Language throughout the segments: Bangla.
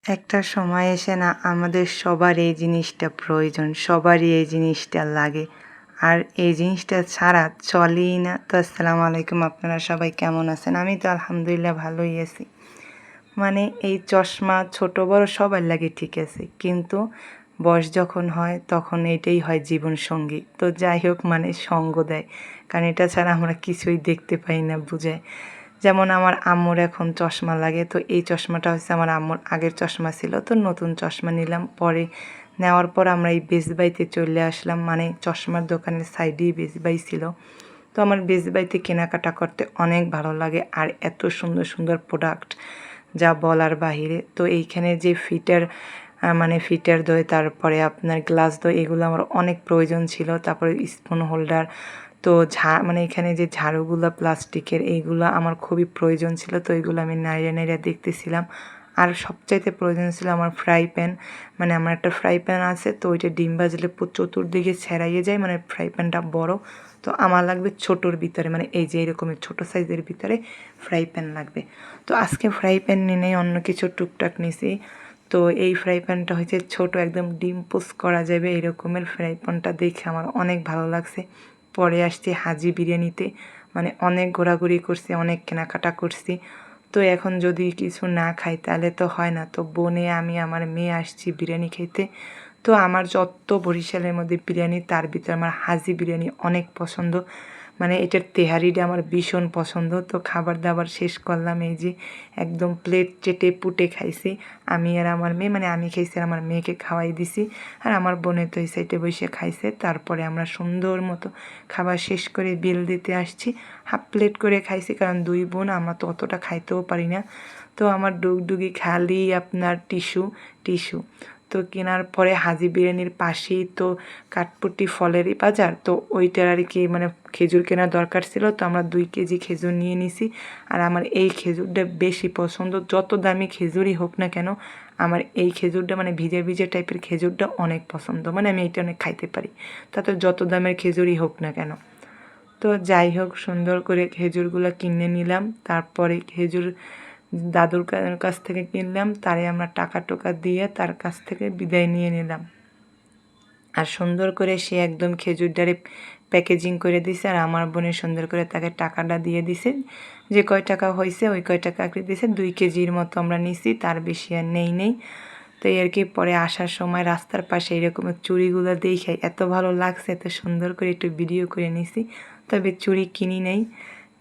একটা সময় এসে না আমাদের সবার এই জিনিসটা প্রয়োজন, সবারই এই জিনিসটা লাগে। আর এই জিনিসটা ছাড়া চলেই না। তো আসসালামু আলাইকুম, আপনারা সবাই কেমন আছেন? আমি তো আলহামদুলিল্লাহ ভালোই আছি। মানে এই চশমা ছোট বড় সবার লাগে ঠিক আছে, কিন্তু বয়স যখন হয় তখন এটাই হয় জীবনসঙ্গী। তো যাই হোক, মানে সঙ্গ দেয়, কারণ এটা ছাড়া আমরা কিছুই দেখতে পাই না, বুঝায়। যেমন আমার আম্মুর এখন চশমা লাগে, তো এই চশমাটা হচ্ছে আমার আম্মুর আগের চশমা ছিল, তো নতুন চশমা নিলাম। পরে নেওয়ার পর আমরা এই বেজবাইতে চলে আসলাম, মানে চশমার দোকানের সাইডেই বেজবাই ছিল। তো আমার বেজবাইতে কেনাকাটা করতে অনেক ভালো লাগে, আর এত সুন্দর সুন্দর প্রোডাক্ট যা বলার বাহিরে। তো এইখানে যে মানে ফিটার দই, তারপরে আপনার গ্লাস দই, এগুলো আমার অনেক প্রয়োজন ছিল। তারপরে স্পুন হোল্ডার, তো মানে এখানে যে ঝাড়ুগুলো প্লাস্টিকের, এইগুলো আমার খুবই প্রয়োজন ছিল। তো এইগুলো আমি নাইড়া নাইড়া দেখতেছিলাম। আর সবচাইতে প্রয়োজন ছিল আমার ফ্রাই প্যান। মানে আমার একটা ফ্রাই প্যান আছে, তো ওইটা ডিম ভাজলে চতুর্দিকে ছেড়াইয়ে যায়, মানে ফ্রাই প্যানটা বড়। তো আমার লাগবে ছোটোর ভিতরে, মানে এই যে এরকমের ছোটো সাইজের ভিতরে ফ্রাই প্যান লাগবে। তো আজকে ফ্রাই প্যান নিয়ে নেই, অন্য কিছু টুকটাক নিছি। তো এই ফ্রাই প্যানটা হচ্ছে ছোট, একদম ডিম পোস্ট করা যাবে এরকমের ফ্রাই প্যানটা দেখে আমার অনেক ভালো লাগছে। পরে আসছি হাজি বিরিয়ানিতে, মানে অনেক ঘোরাঘুরি করছি, অনেক কেনাকাটা করছি। তো এখন যদি কিছু না খাই তাহলে তো হয় না। তো বোনে আমি আমার মেয়ে আসছি বিরিয়ানি খেতে। তো আমার যত বরিশালের মধ্যে বিরিয়ানি, তার ভিতরে আমার হাজি বিরিয়ানি অনেক পছন্দ। মানে এটার তেহারিটা আমার ভীষণ পছন্দ। তো খাবার দাবার শেষ করলাম, এই যে একদম প্লেট চেটে পুটে খাইছি আমি আর আমার মেয়ে। মানে আমি খাইছি আর আমার মেয়েকে খাওয়াই দিছি, আর আমার বোনে তো এই সাইডে বসে খাইছে। তারপরে আমরা সুন্দর মতো খাবার শেষ করে বিল দিতে আসছি। হাফ প্লেট করে খাইছি, কারণ দুই বোন, আমরা তো অতটা খাইতেও পারি না। তো আমার ডুগডুগি খালি আপনার টিস্যু টিস্যু। তো কেনার পরে হাজি বিরিয়ানির পাশেই তো কাঠপুটি ফলেরই বাজার, তো ওইটার আর কি মানে খেজুর কেনার দরকার ছিল। তো আমরা 2 কেজি খেজুর নিয়ে নিছি। আর আমার এই খেজুরটা বেশি পছন্দ, যত দামি খেজুরই হোক না কেন, আমার এই খেজুরটা মানে ভিজে ভিজে টাইপের খেজুরটা অনেক পছন্দ। মানে আমি এইটা অনেক খাইতে পারি, তাতে যত দামের খেজুরই হোক না কেন। তো যাই হোক, সুন্দর করে খেজুরগুলো কিনে নিলাম। তারপরে খেজুর দাদুর কাছ থেকে কিনলাম, তারে আমরা টাকা টোকা দিয়ে তার কাছ থেকে বিদায় নিয়ে নিলাম। আর সুন্দর করে সে একদম খেজুরটারে প্যাকেজিং করে দিছে, আর আমার বোনের সুন্দর করে তাকে টাকাটা দিয়ে দিছে। যে কয় টাকা হয়েছে ওই কয় টাকা আঁকড়ে দিছে। 2 কেজির মতো আমরা নিছি, তার বেশি আর নেই। তো আর কি পরে আসার সময় রাস্তার পাশে এরকমের চুড়িগুলো দেখে এত ভালো লাগছে, এত সুন্দর করে একটু ভিডিও করে নিছি। তবে চুড়ি কিনি নেই,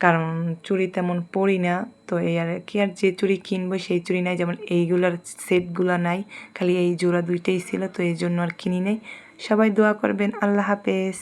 কারণ চুড়ি তেমন পরি না। তো এই আর কি, আর যে চুড়ি কিনবো সেই চুড়ি নাই, যেমন এইগুলার সেটগুলো নাই, খালি এই জোড়া 2টাই ছিল, তো এই জন্য আর কিনি নেই। সবাই দোয়া করবেন। আল্লাহ হাফেজ।